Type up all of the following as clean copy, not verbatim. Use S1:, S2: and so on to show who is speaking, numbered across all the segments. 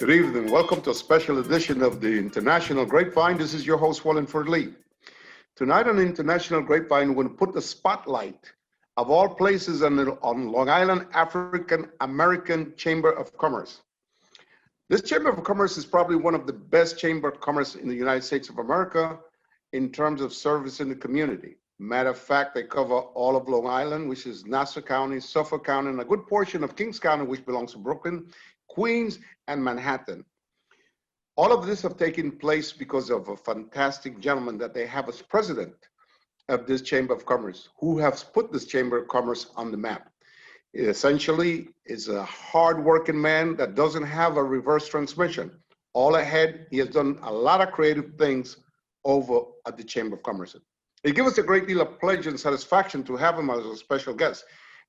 S1: Good evening. Welcome to a special edition of the International Grapevine. This is your host, Wallingford Lee. Tonight on International Grapevine, we're going to put the spotlight of all places on Long Island African American Chamber of Commerce. This Chamber of Commerce is probably one of the best Chamber of Commerce in the United States of America in terms of service in the community. Matter of fact, they cover all of Long Island, which is Nassau County, Suffolk County, and a good portion of Kings County, which belongs to Brooklyn, Queens, and Manhattan. All of this have taken place because of a fantastic gentleman that they have as president of this Chamber of Commerce, who has put this Chamber of Commerce on the map. It essentially is a hard-working man that doesn't have a reverse transmission. All ahead, he has done a lot of creative things over at the Chamber of Commerce. It gives us a great deal of pleasure and satisfaction to have him as a special guest.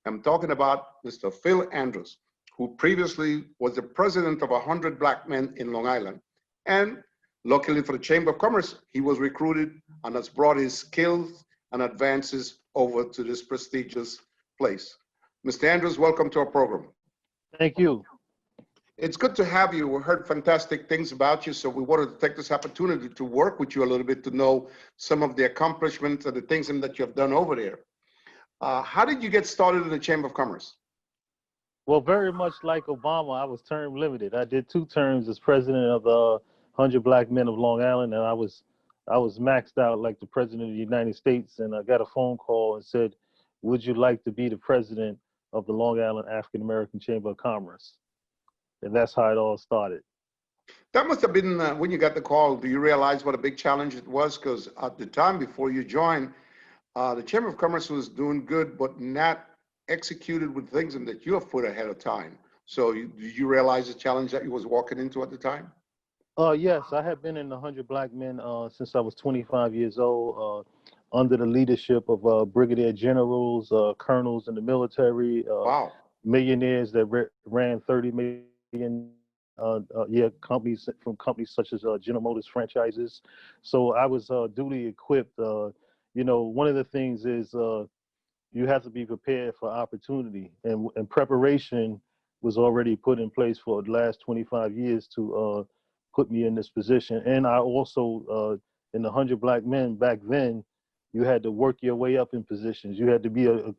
S1: I'm talking about Mr. Phil Andrews, who previously was the president of 100 Black Men in Long Island. And luckily for the Chamber of Commerce, he was recruited and has brought his skills and advances over to this prestigious place. Mr. Andrews, welcome to our program.
S2: Thank you.
S1: It's good to have you. We heard fantastic things about you, so we wanted to take this opportunity to work with you a little bit to know some of the accomplishments and the things that you have done over there. How did you get started in the Chamber of Commerce?
S2: Well, very much like Obama, I was term limited. I did 2 terms as president of the 100 Black Men of Long Island, and I was maxed out like the president of the United States. And I got a phone call and said, "Would you like to be the president of the Long Island African American Chamber of Commerce?" And that's how it all started.
S1: That must have been when you got the call. Do you realize what a big challenge it was? Because at the time before you joined, the Chamber of Commerce was doing good, but not executed with things that you have put ahead of time. So did you realize the challenge that you was walking into at the time?
S2: Yes, I have been in the 100 Black Men since I was 25 years old, under the leadership of brigadier generals, colonels in the military,
S1: Wow.
S2: millionaires that ran 30 million companies from companies such as General Motors franchises. So I was duly equipped. One of the things is you have to be prepared for opportunity, and preparation was already put in place for the last 25 years to put me in this position. And I also, in the 100 Black Men back then, you had to work your way up in positions. You had to be on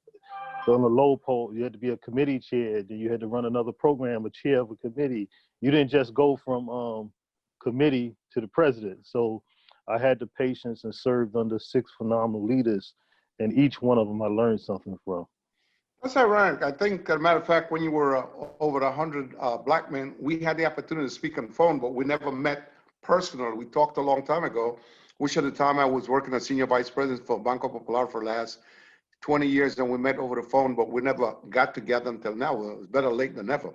S2: a low pole, you had to be a committee chair, then you had to run another program, a chair of a committee. You didn't just go from committee to the president. So I had the patience and served under 6 phenomenal leaders, and each one of them I learned something from.
S1: That's ironic. I think, as a matter of fact, when you were over 100 Black Men, we had the opportunity to speak on the phone, but we never met personally. We talked a long time ago, which at the time I was working as senior vice president for Banco Popular for the last 20 years, and we met over the phone, but we never got together until now. Well, it's better late than never.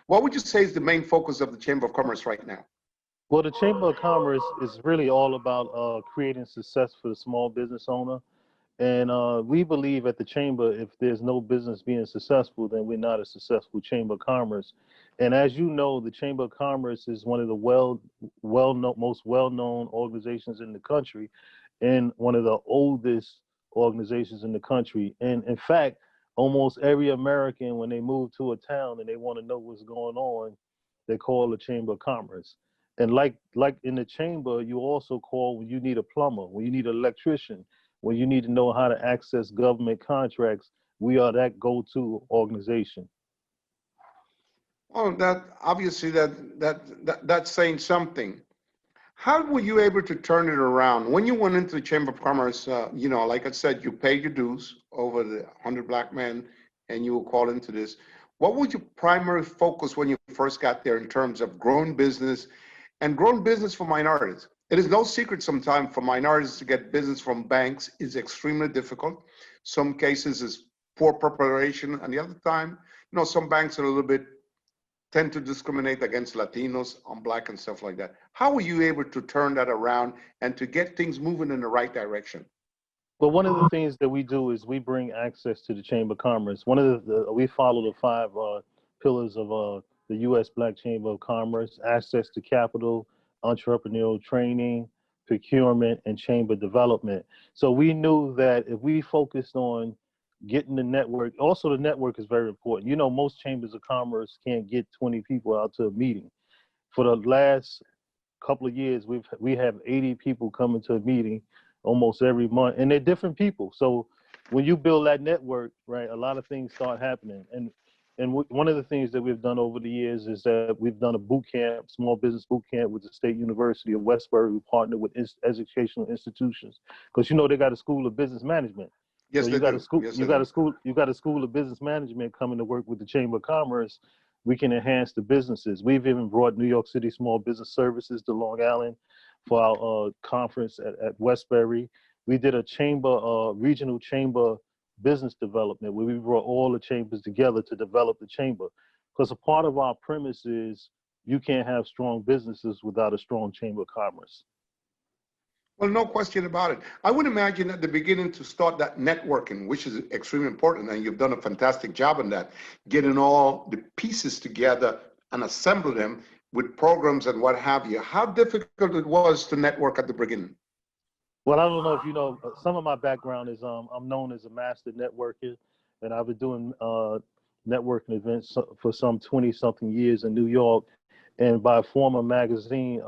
S1: What would you say is the main focus of the Chamber of Commerce right now?
S2: Well, the Chamber of Commerce is really all about creating success for the small business owner. And we believe at the Chamber, if there's no business being successful, then we're not a successful Chamber of Commerce. And as you know, the Chamber of Commerce is one of the most well-known organizations in the country, and one of the oldest organizations in the country. And in fact, almost every American, when they move to a town and they want to know what's going on, they call the Chamber of Commerce. And like in the Chamber, you also call when you need a plumber, when you need an electrician, when you need to know how to access government contracts. We are that go-to organization.
S1: Oh, that obviously that's saying something. How were you able to turn it around? When you went into the Chamber of Commerce, like I said, you paid your dues over the 100 Black Men, and you were called into this. What was your primary focus when you first got there in terms of growing business and growing business for minorities? It is no secret sometimes for minorities to get business from banks is extremely difficult. Some cases is poor preparation, and the other time, some banks are a little bit tend to discriminate against Latinos, on Black and stuff like that. How were you able to turn that around and to get things moving in the right direction?
S2: Well, one of the things that we do is we bring access to the Chamber of Commerce. One of we follow the five pillars of the U.S. Black Chamber of Commerce: access to capital, entrepreneurial training, procurement, and chamber development. So we knew that if we focused on getting the network, also the network is very important. You know, most chambers of commerce can't get 20 people out to a meeting. For the last couple of years, we have 80 people coming to a meeting almost every month, and they're different people. So when you build that network, right, a lot of things start happening. And one of the things that we've done over the years is that we've done a boot camp, small business boot camp with the State University of Westbury. We partnered with educational institutions because you know they got a school of business management. So
S1: Yes,
S2: you
S1: they
S2: got a
S1: do.
S2: school,
S1: Yes,
S2: you
S1: they
S2: got a
S1: do.
S2: school, you got a school of business management coming to work with the Chamber of Commerce. We can enhance the businesses. We've even brought New York City Small Business Services to Long Island for our conference at Westbury. We did a chamber, regional chamber business development where we brought all the chambers together to develop the chamber. Because a part of our premise is you can't have strong businesses without a strong chamber of commerce.
S1: Well, no question about it. I would imagine at the beginning to start that networking, which is extremely important, and you've done a fantastic job in that, getting all the pieces together and assemble them with programs and what have you. How difficult it was to network at the beginning?
S2: Well, I don't know if you know, some of my background is I'm known as a master networker, and I've been doing networking events for some 20 something years in New York. And by a former magazine,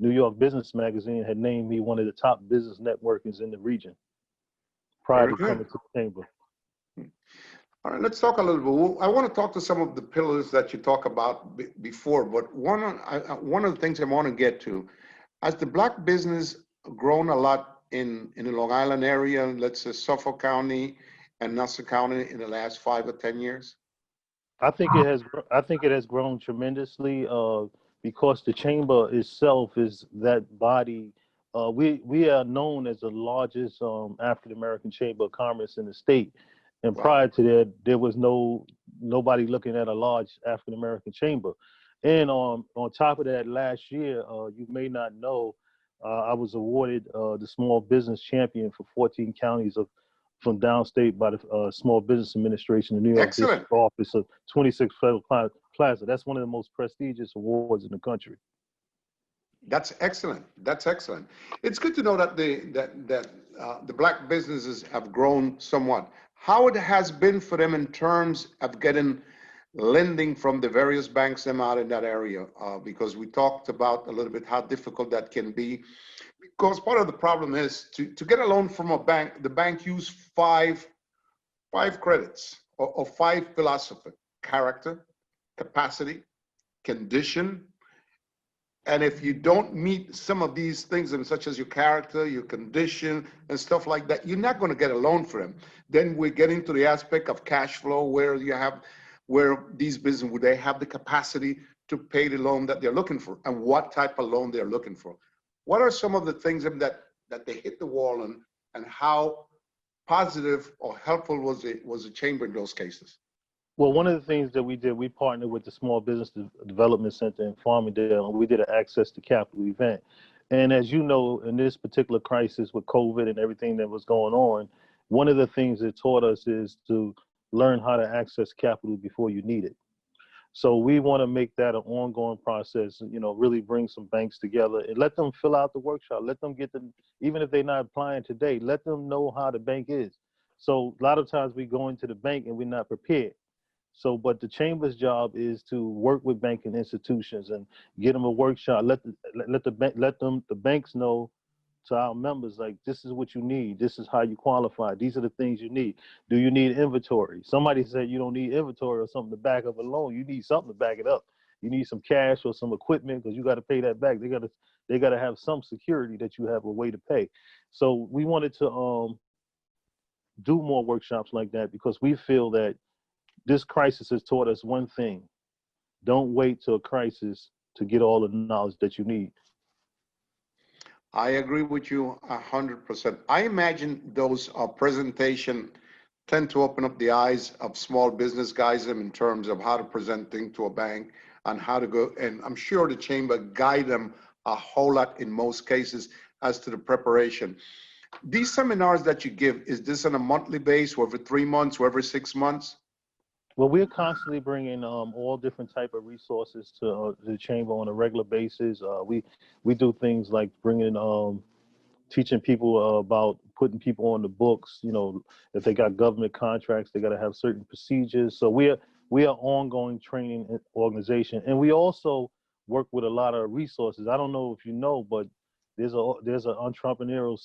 S2: New York Business Magazine had named me one of the top business networkers in the region prior
S1: Very
S2: to coming
S1: good.
S2: to the chamber.
S1: All right, let's talk a little bit. I want to talk to some of the pillars that you talk about before, but one of the things I want to get to, has the Black business grown a lot in the Long Island area, let's say Suffolk County and Nassau County in the last 5 or 10 years?
S2: I think it has grown tremendously because the chamber itself is that body. We are known as the largest African American chamber of commerce in the state, and
S1: Wow.
S2: prior to that, there was nobody looking at a large African American chamber. And on top of that, last year, you may not know, I was awarded the Small Business Champion for 14 counties from downstate by the Small Business Administration, the New York
S1: Excellent.
S2: District Office of 26 Federal Plaza. That's one of the most prestigious awards in the country.
S1: That's excellent. That's excellent. It's good to know that the Black businesses have grown somewhat. How it has been for them in terms of getting lending from the various banks them out in that area, because we talked about a little bit how difficult that can be. Because part of the problem is to get a loan from a bank, the bank use five credits or five philosophy: character, capacity, condition. And if you don't meet some of these things, and such as your character, your condition, and stuff like that, you're not going to get a loan for them. Then we get into the aspect of cash flow, where these businesses, would they have the capacity to pay the loan that they're looking for, and what type of loan they're looking for. What are some of the things that they hit the wall on, and how positive or helpful was the chamber in those cases?
S2: Well, one of the things that we did, we partnered with the Small Business Development Center in Farmingdale, and we did an access to capital event. And as you know, in this particular crisis with COVID and everything that was going on, one of the things it taught us is to learn how to access capital before you need it. So we want to make that an ongoing process, you know, really bring some banks together and let them fill out the workshop. Let them get them, even if they're not applying today, let them know how the bank is. So a lot of times we go into the bank and we're not prepared. So, but the chamber's job is to work with banking institutions and get them a workshop. The banks know to our members, like, this is what you need. This is how you qualify. These are the things you need. Do you need inventory? Somebody said you don't need inventory or something to back up a loan. You need something to back it up. You need some cash or some equipment because you got to pay that back. They got to have some security that you have a way to pay. So we wanted to do more workshops like that because we feel that this crisis has taught us one thing: don't wait till a crisis to get all the knowledge that you need.
S1: I agree with you 100%. I imagine those presentation tend to open up the eyes of small business guys in terms of how to present things to a bank and how to go. And I'm sure the chamber guide them a whole lot in most cases as to the preparation. These seminars that you give, is this on a monthly basis, or every 3 months, or every 6 months?
S2: Well, we're constantly bringing all different type of resources to the chamber on a regular basis. We do things like bringing teaching people about putting people on the books. You know, if they got government contracts, they got to have certain procedures. So we are ongoing training organization, and we also work with a lot of resources. I don't know if you know, but there's a entrepreneurial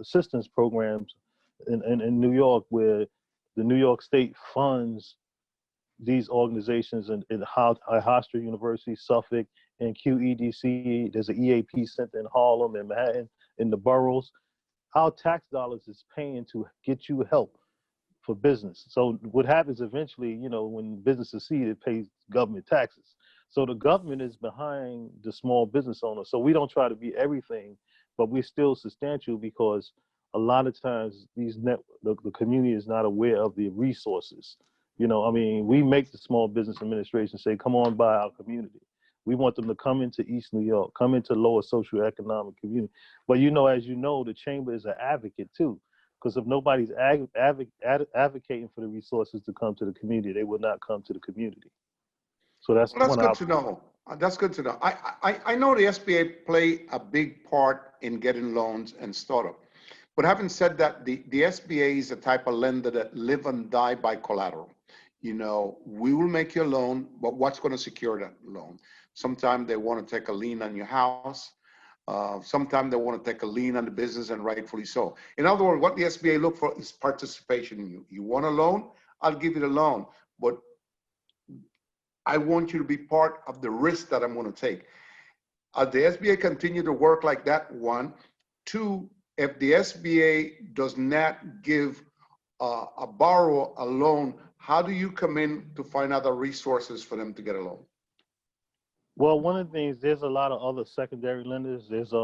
S2: assistance programs in New York where the New York State funds these organizations in Hofstra University, Suffolk, and QEDC. There's an EAP center in Harlem and Manhattan, in the boroughs. Our tax dollars is paying to get you help for business. So what happens eventually, you know, when businesses see it pays government taxes. So the government is behind the small business owner. So we don't try to be everything, but we're still substantial because a lot of times the community is not aware of the resources. You know, I mean, we make the Small Business Administration say, come on by our community. We want them to come into East New York, come into lower socioeconomic community. But, you know, as you know, the chamber is an advocate too, because if nobody's advocating for the resources to come to the community, they will not come to the community. So that's
S1: Well, that's
S2: one
S1: good
S2: of
S1: to know. That's good to know. I know the SBA play a big part in getting loans and startup. But having said that, the SBA is a type of lender that live and die by collateral. You know, we will make you a loan, but what's going to secure that loan? Sometimes they want to take a lien on your house. Sometimes they want to take a lien on the business, and rightfully so. In other words, what the SBA look for is participation in you. You want a loan? I'll give you the loan, but I want you to be part of the risk that I'm going to take. The SBA continue to work like that, one. Two, if the SBA does not give a borrower a loan, how do you come in to find other resources for them to get a loan?
S2: Well, one of the things, there's a lot of other secondary lenders. There's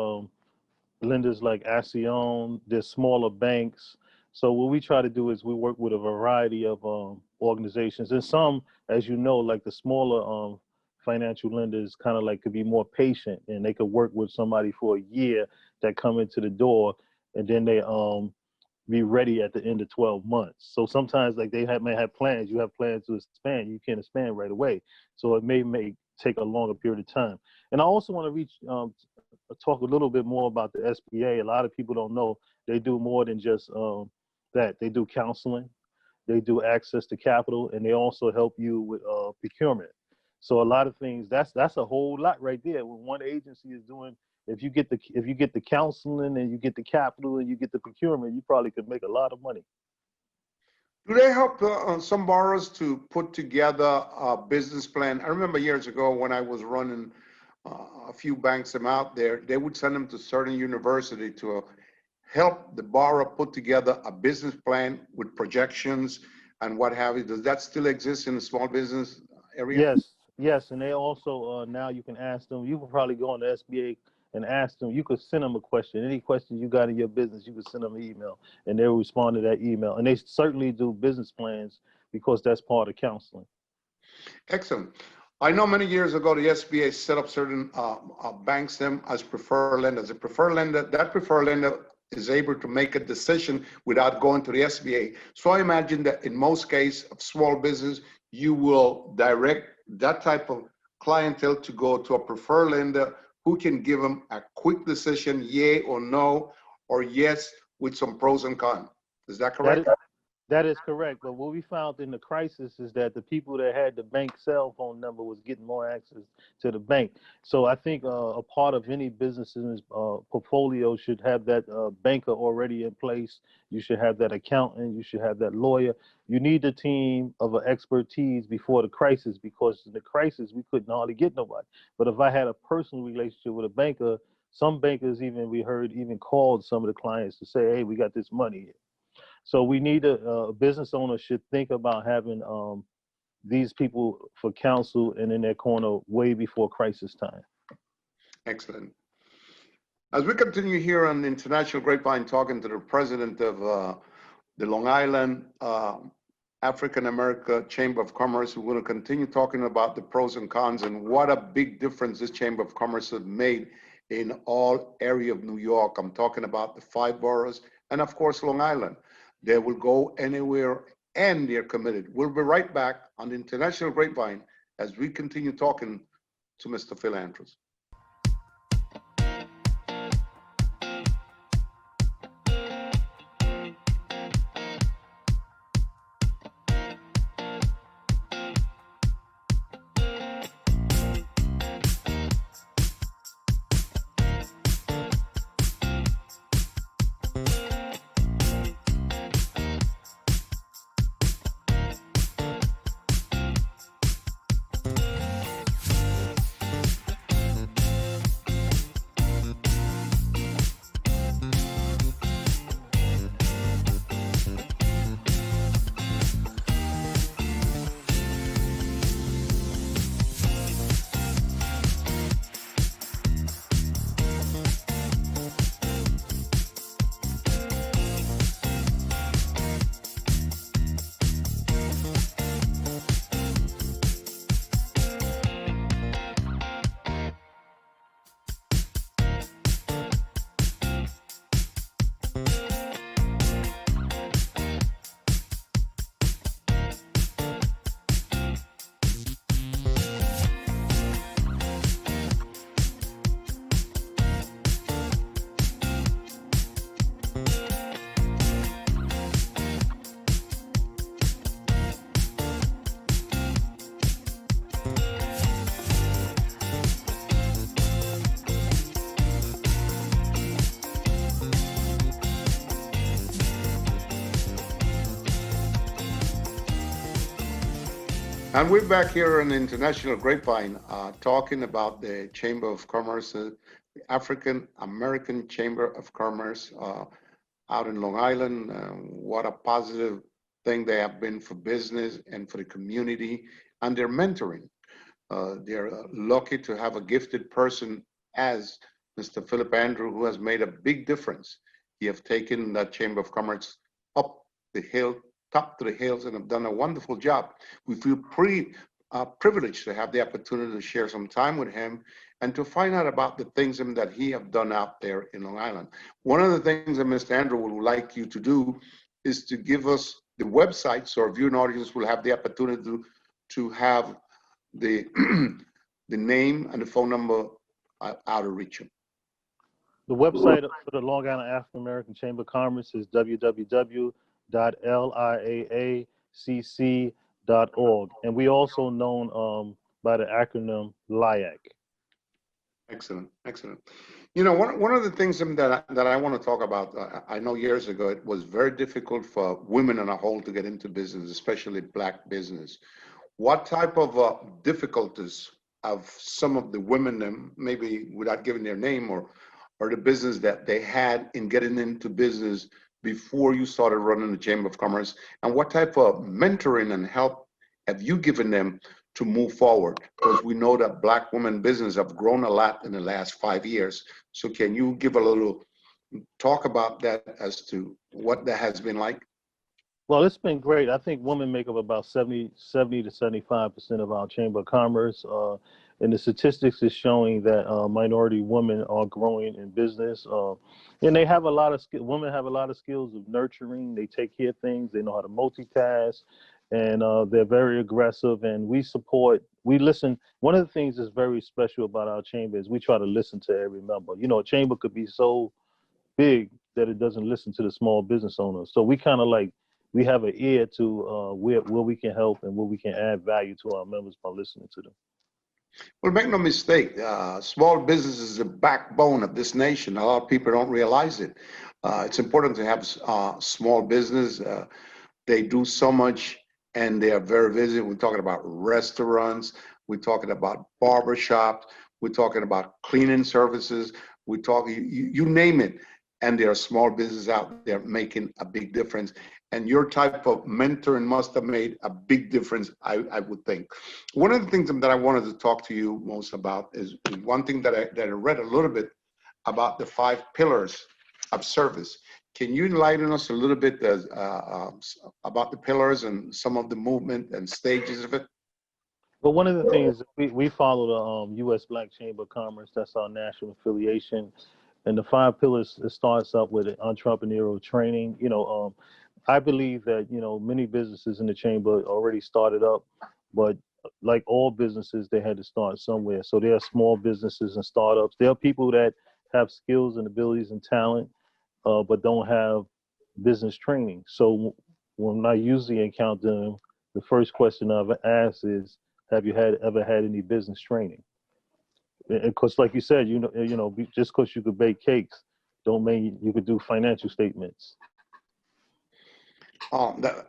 S2: lenders like Accion, there's smaller banks. So what we try to do is we work with a variety of organizations, and some, as you know, like the smaller financial lenders kind of like could be more patient, and they could work with somebody for a year that come into the door, and then they be ready at the end of 12 months. So sometimes like may have plans, you have plans to expand, you can't expand right away. So it may take a longer period of time. And I also want to talk a little bit more about the SBA. A lot of people don't know they do more than just that. They do counseling, they do access to capital, and they also help you with procurement. So a lot of things, that's a whole lot right there. When one agency is doing, if you get the counseling and you get the capital and you get the procurement, you probably could make a lot of money.
S1: Do they help some borrowers to put together a business plan? I remember years ago when I was running a few banks out there, they would send them to certain university to help the borrower put together a business plan with projections and what have you. Does that still exist in the small business area?
S2: Yes, and they also now you can ask them. You can probably go on the SBA and ask them. You could send them a question. Any question you got in your business, you could send them an email, and they'll respond to that email. And they certainly do business plans because that's part of counseling.
S1: Excellent. I know many years ago the SBA set up certain banks them as preferred lenders. A preferred lender, that preferred lender is able to make a decision without going to the SBA. So I imagine that in most cases of small business, you will direct that type of clientele to go to a preferred lender who can give them a quick decision, yay or no, or yes, with some pros and cons. Is that correct?
S2: That is correct. But what we found in the crisis is that the people that had the bank cell phone number was getting more access to the bank. So I think a part of any business's portfolio should have that banker already in place. You should have that accountant. You should have that lawyer. You need a team of expertise before the crisis, because in the crisis, we couldn't hardly get nobody. But if I had a personal relationship with a banker, some bankers we heard called some of the clients to say, hey, we got this money here. So we need a business owner should think about having these people for counsel and in their corner way before crisis time.
S1: Excellent. As we continue here on International Grapevine talking to the president of the Long Island African America Chamber of Commerce. We're going to continue talking about the pros and cons and what a big difference this Chamber of Commerce has made in all area of New York. I'm talking about the 5 boroughs and of course Long Island. They will go anywhere and they're committed. We'll be right back on the International Grapevine as we continue talking to Mr. Phil Andrews. And we're back here on the International Grapevine talking about the Chamber of Commerce, the African American Chamber of Commerce out in Long Island. What a positive thing they have been for business and for the community and their mentoring. They're lucky to have a gifted person as Mr. Philip Andrew, who has made a big difference. He have taken that Chamber of Commerce up the hill, top to the hills, and have done a wonderful job. We feel pretty privileged to have the opportunity to share some time with him and to find out about the things that he have done out there in Long Island. One of the things that Mr. Andrew would like you to do is to give us the website so our viewing audience will have the opportunity to have the the name and the phone number out of reach.
S2: The website for the Long Island African American Chamber of Commerce is www.liaacc.org, and we also known by the acronym LIAC.
S1: Excellent, excellent. You know, one of the things that I want to talk about, I know years ago it was very difficult for women on a whole to get into business, especially Black business. What type of difficulties of some of the women, maybe without giving their name, or the business that they had in getting into business before you started running the Chamber of Commerce, and what type of mentoring and help have you given them to move forward? Because we know that Black women business have grown a lot in the last 5 years. So can you give a little talk about that as to what that has been like?
S2: Well, it's been great. I think women make up about 70 to 75% of our Chamber of Commerce. And the statistics is showing that minority women are growing in business. And they have a lot of women have a lot of skills of nurturing. They take care of things. They know how to multitask, and they're very aggressive. And we listen. One of the things that's very special about our chamber is we try to listen to every member. You know, a chamber could be so big that it doesn't listen to the small business owners. So we kind of like, we have an ear to where we can help and where we can add value to our members by listening to them.
S1: Well, make no mistake, small business is the backbone of this nation. A lot of people don't realize it. It's important to have small business. They do so much and they are very busy. We're talking about restaurants. We're talking about barbershops. We're talking about cleaning services. We're talking, you name it. And there are small businesses out there making a big difference. And your type of mentoring must have made a big difference, I would think. One of the things that I wanted to talk to you most about is one thing that I read a little bit about the 5 pillars of service. Can you enlighten us a little bit about the pillars and some of the movement and stages of it?
S2: But one of the things we follow the U.S. Black Chamber of Commerce. That's our national affiliation, and the five pillars. It starts up with entrepreneurial training. I believe that many businesses in the chamber already started up, but like all businesses, they had to start somewhere. So there are small businesses and startups. There are people that have skills and abilities and talent, but don't have business training. So when I usually encounter them, the first question I've asked is, have you ever had any business training? Because, like you said, just because you could bake cakes, don't mean you could do financial statements.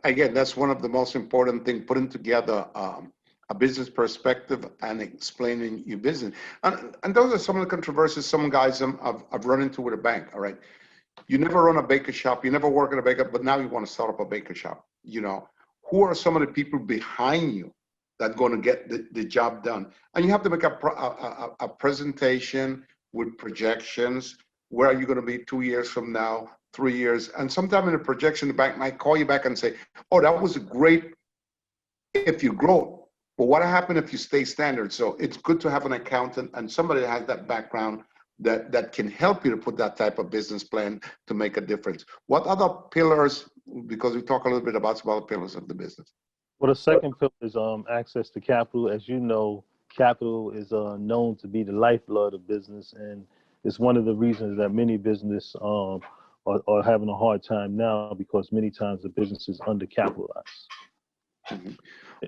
S1: Again, that's one of the most important things, putting together a business perspective and explaining your business. And those are some of the controversies some guys I've run into with a bank, all right? You never run a baker shop, you never work at a baker, but now you want to start up a baker shop. Who are some of the people behind you that going to get the job done? And you have to make a presentation with projections. Where are you going to be 2 years from now, 3 years? And sometime in the projection, the bank might call you back and say, oh, that was great if you grow, but what happened if you stay standard? So it's good to have an accountant and somebody that has that background that can help you to put that type of business plan to make a difference. What other pillars, because we talk a little bit about some other pillars of the business.
S2: Well, the second pillar is access to capital. As you know, capital is known to be the lifeblood of business, and it's one of the reasons that many business are having a hard time now, because many times the business is undercapitalized.
S1: Mm-hmm.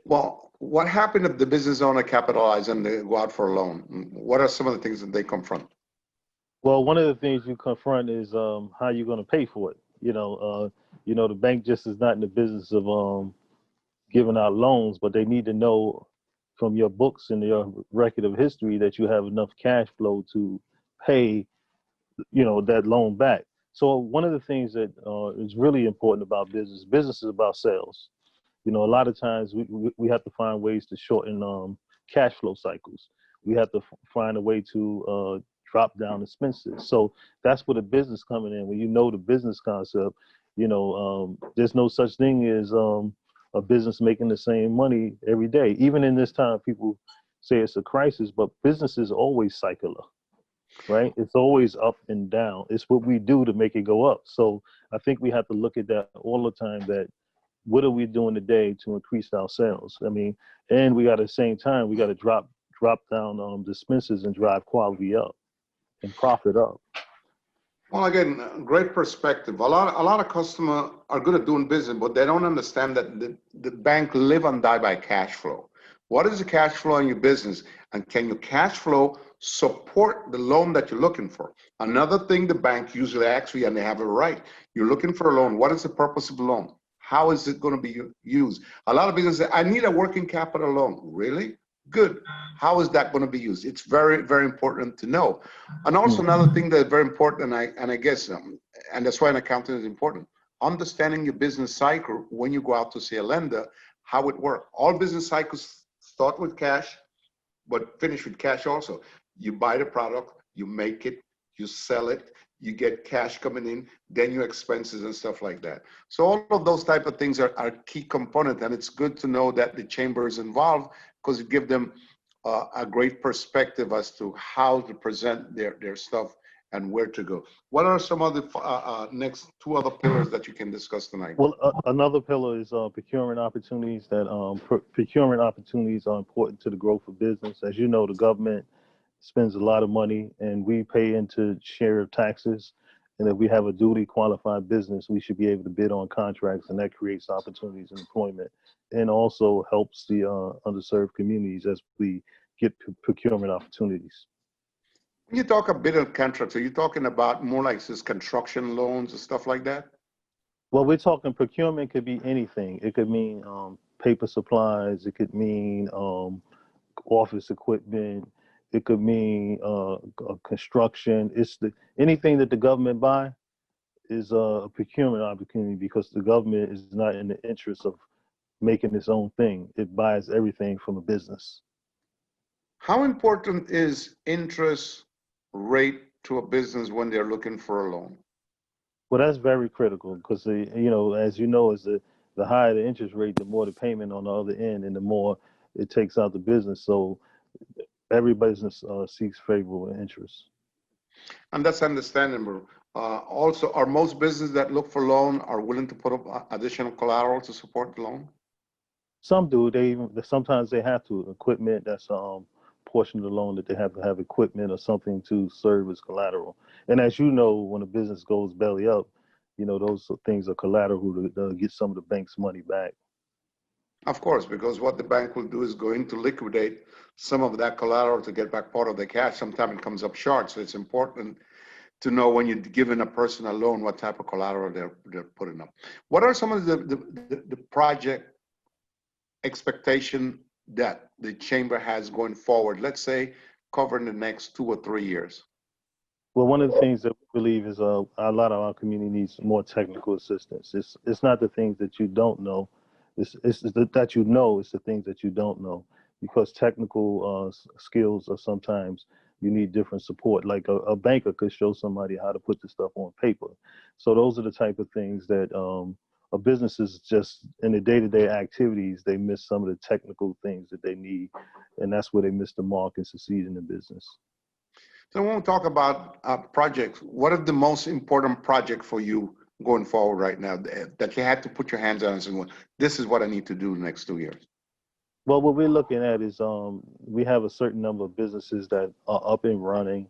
S1: Well, what happened if the business owner capitalized and they go out for a loan? What are some of the things that they confront?
S2: Well, one of the things you confront is how you're going to pay for it. The bank just is not in the business of giving out loans, but they need to know from your books and your record of history that you have enough cash flow to pay, that loan back. So one of the things that is really important about business is about sales. A lot of times we have to find ways to shorten cash flow cycles. We have to find a way to drop down expenses. So that's where the business coming in. When you know the business concept, there's no such thing as a business making the same money every day. Even in this time, people say it's a crisis, but business is always cyclical, right? It's always up and down. It's what we do to make it go up. So I think we have to look at that all the time, that what are we doing today to increase our sales? And we got at the same time, we got to drop down the expenses and drive quality up and profit up.
S1: Well, again, great perspective. A lot of customers are good at doing business, but they don't understand that the bank live and die by cash flow. What is the cash flow in your business? And can your cash flow support the loan that you're looking for? Another thing the bank usually asks you, and they have it right. You're looking for a loan. What is the purpose of the loan? How is it going to be used? A lot of businesses say, I need a working capital loan. Really? Good. How is that going to be used? It's very, very important to know. And also another thing that's very important, and I guess, and that's why an accountant is important, understanding your business cycle when you go out to see a lender, how it works. All business cycles start with cash, but finish with cash also. You buy the product, you make it, you sell it, you get cash coming in, then your expenses and stuff like that. So all of those type of things are key components, and it's good to know that the chamber is involved, because it gives them a great perspective as to how to present their stuff and where to go. What are some of the next two other pillars that you can discuss tonight?
S2: Well, another pillar is procurement opportunities. Procurement opportunities are important to the growth of business. As you know, the government spends a lot of money, and we pay into share of taxes. And if we have a duly qualified business, we should be able to bid on contracts, and that creates opportunities and employment, and also helps the underserved communities as we get procurement opportunities.
S1: When you talk a bid on contracts, are you talking about more like this construction loans and stuff like that?
S2: Well, we're talking procurement could be anything. It could mean paper supplies. It could mean office equipment. It could mean construction. Anything that the government buy is a procurement opportunity, because the government is not in the interest of making its own thing. It buys everything from a business.
S1: How important is interest rate to a business when they're looking for a loan?
S2: Well, that's very critical because you know, as you know, is the higher the interest rate, the more the payment on the other end, and the more it takes out the business. So every business seeks favorable interest.
S1: And that's understandable. Also, are most businesses that look for loan are willing to put up additional collateral to support the loan?
S2: Some do. Sometimes they have to equipment. That's portion of the loan that they have to have equipment or something to serve as collateral. And as you know, when a business goes belly up, you know those things are collateral to get some of the bank's money back.
S1: Of course, because what the bank will do is going to liquidate some of that collateral to get back part of the cash. Sometimes it comes up short. So it's important to know when you're giving a person a loan, what type of collateral they're putting up. What are some of the project expectation that the chamber has going forward, let's say covering the next 2 or 3 years?
S2: Well, one of the things that we believe is a lot of our community needs more technical assistance. It's not the things that you don't know, that you know. It's the things that you don't know, because technical skills are sometimes you need different support. Like banker could show somebody how to put the stuff on paper. So those are the type of things that a business is just in the day-to-day activities. They miss some of the technical things that they need, and that's where they miss the mark and succeed in the business.
S1: So when we talk about projects, what is the most important project for you going forward right now that you had to put your hands on and say, well, this is what I need to do the next 2 years?
S2: Well, what we're looking at is we have a certain number of businesses that are up and running.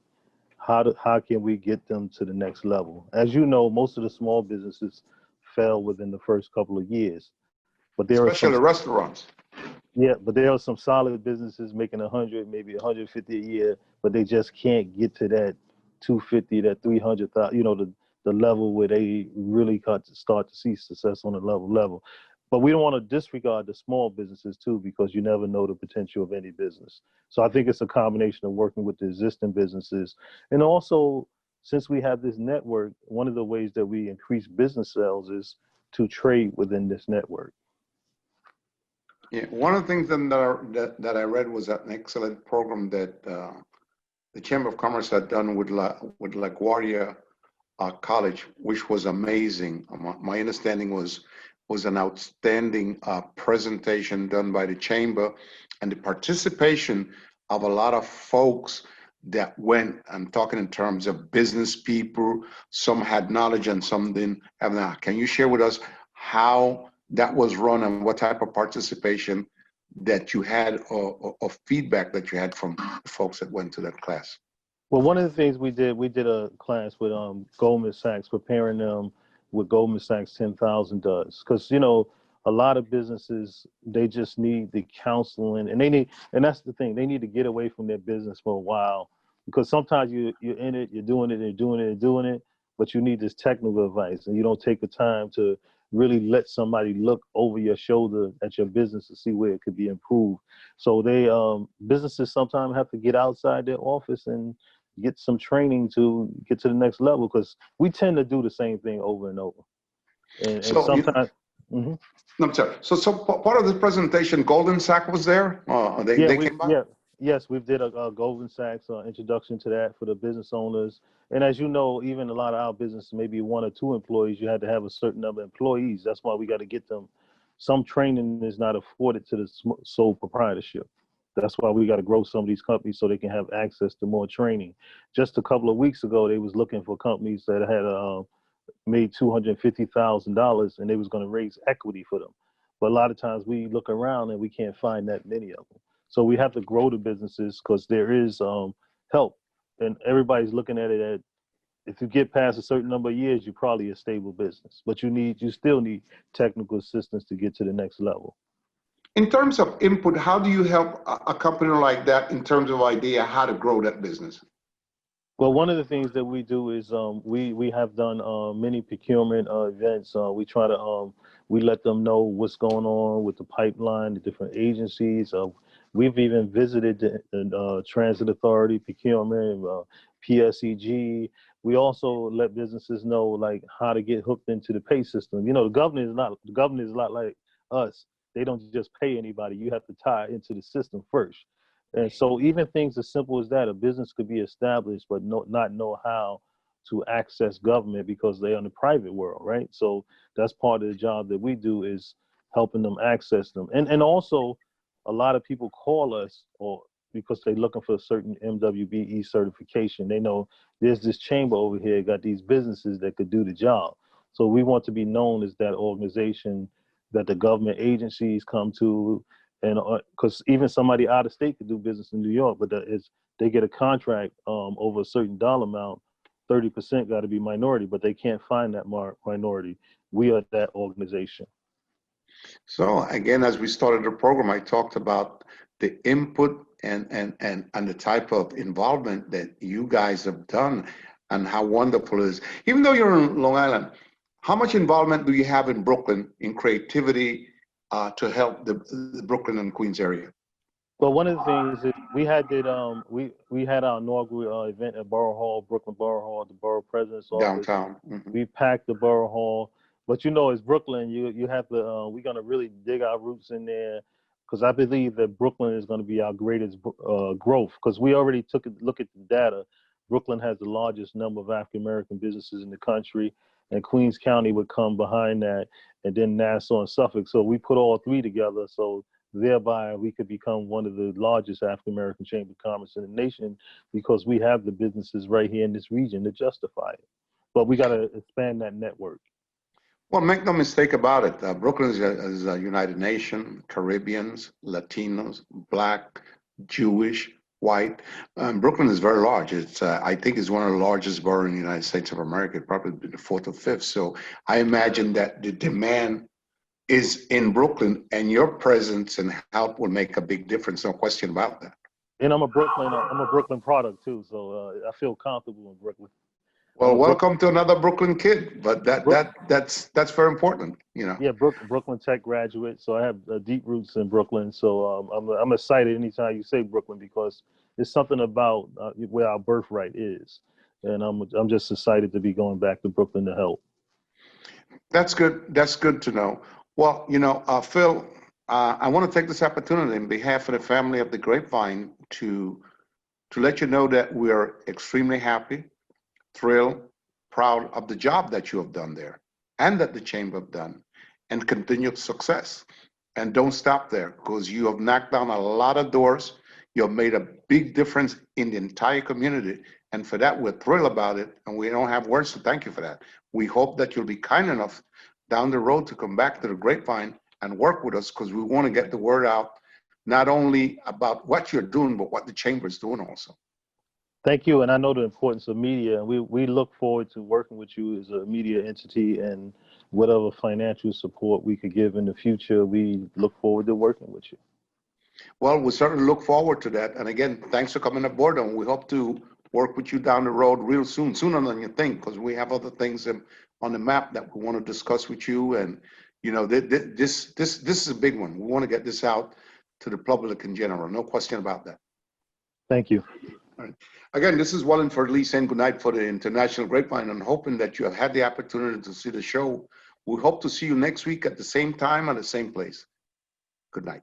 S2: How can we get them to the next level? As you know, most of the small businesses fail within the first couple of years, but there are some,
S1: Especially restaurants.
S2: yeah, but there are some solid businesses making 100, maybe 150 a year, but they just can't get to that 250, that 300,000, you know, the level where they really got to start to see success on a level. But we don't want to disregard the small businesses too, because you never know the potential of any business. So I think it's a combination of working with the existing businesses. And also, since we have this network, one of the ways that we increase business sales is to trade within this network.
S1: Yeah, one of the things that I read was an excellent program that the Chamber of Commerce had done with LaGuardia College, which was amazing. My understanding was an outstanding presentation done by the Chamber, and the participation of a lot of folks that went. I'm talking in terms of business people. Some had knowledge and some didn't have that. Can you share with us how that was run and what type of participation that you had or feedback that you had from the folks that went to that class?
S2: Well, one of the things we did a class with Goldman Sachs, preparing them with Goldman Sachs 10,000 does. Because, you know, a lot of businesses, they just need the counseling, and that's the thing, they need to get away from their business for a while, because sometimes you're in it, you're doing it, but you need this technical advice, and you don't take the time to really let somebody look over your shoulder at your business to see where it could be improved. So businesses sometimes have to get outside their office and get some training to get to the next level, because we tend to do the same thing over and over. And
S1: So,
S2: sometimes,
S1: no, I'm sorry. So part of this presentation, Golden Sachs was there. They came by.
S2: Yes, we did a Goldman Sachs introduction to that for the business owners. And as you know, even a lot of our business, maybe 1 or 2 employees, you had to have a certain number of employees. That's why we got to get them. Some training is not afforded to the sole proprietorship. That's why we got to grow some of these companies so they can have access to more training. Just a couple of weeks ago, they was looking for companies that had made $250,000, and they was going to raise equity for them. But a lot of times we look around and we can't find that many of them. So we have to grow the businesses, because there is help, and everybody's looking at it at, if you get past a certain number of years, you're probably a stable business, but you still need technical assistance to get to the next level.
S1: In terms of input, how do you help a company like that in terms of idea how to grow that business?
S2: Well, one of the things that we do is we have done many procurement events. We try to we let them know what's going on with the pipeline, the different agencies. We've even visited the Transit Authority, procurement, PSEG. We also let businesses know like how to get hooked into the pay system. You know, the government is a lot like us. They don't just pay anybody. You have to tie into the system first. And so even things as simple as that, a business could be established but not know how to access government because they're in the private world, right? So that's part of the job that we do, is helping them access them. And also, a lot of people call us or because they're looking for a certain MWBE certification. They know there's this chamber over here, got these businesses that could do the job. So we want to be known as that organization that the government agencies come to, and because even somebody out of state could do business in New York, but they get a contract over a certain dollar amount, 30% got to be minority, but they can't find that minority. We are that organization.
S1: So again, as we started the program, I talked about the input and the type of involvement that you guys have done and how wonderful it is. Even though you're in Long Island, how much involvement do you have in Brooklyn in creativity to help the Brooklyn and Queens area?
S2: Well, one of the things is we had we had our inaugural event at Borough Hall, Brooklyn Borough Hall, the borough president's office.
S1: Downtown. Mm-hmm.
S2: We packed the Borough Hall, but you know, it's Brooklyn. You have to. We're gonna really dig our roots in there, because I believe that Brooklyn is going to be our greatest growth. Because we already took a look at the data. Brooklyn has the largest number of African American businesses in the country, and Queens County would come behind that, and then Nassau and Suffolk. So we put all three together. So thereby we could become one of the largest African American chamber of commerce in the nation, because we have the businesses right here in this region to justify it. But we got to expand that network.
S1: Well, make no mistake about it. Brooklyn is a United Nation, Caribbeans, Latinos, Black, Jewish, white. Brooklyn is very large. It's, I think, it's one of the largest boroughs in the United States of America, probably the fourth or fifth. So I imagine that the demand is in Brooklyn, and your presence and help will make a big difference. No question about that.
S2: And I'm a Brooklyn product too, so I feel comfortable in Brooklyn.
S1: Well, welcome to another Brooklyn kid, but that's very important, you know.
S2: Yeah, Brooklyn Tech graduate, so I have deep roots in Brooklyn. So I'm excited anytime you say Brooklyn, because it's something about where our birthright is, and I'm just excited to be going back to Brooklyn to help.
S1: That's good. That's good to know. Well, you know, Phil, I want to take this opportunity on behalf of the family of the Grapevine to let you know that we are extremely happy, thrilled, proud of the job that you have done there, and that the chamber have done, and continued success. And don't stop there, because you have knocked down a lot of doors. You have made a big difference in the entire community. And for that, we're thrilled about it. And we don't have words to thank you for that. We hope that you'll be kind enough down the road to come back to the Grapevine and work with us, because we want to get the word out, not only about what you're doing, but what the chamber is doing also.
S2: Thank you, and I know the importance of media, and we look forward to working with you as a media entity, and whatever financial support we could give in the future, we look forward to working with you.
S1: Well, we certainly look forward to that. And again, thanks for coming aboard, and we hope to work with you down the road real soon, sooner than you think, because we have other things on the map that we want to discuss with you. And you know, this is a big one. We want to get this out to the public in general. No question about that.
S2: Thank you.
S1: All right. Again, this is Wallingford Lee saying good night for the International Grapevine, and hoping that you have had the opportunity to see the show. We hope to see you next week at the same time at the same place. Good night.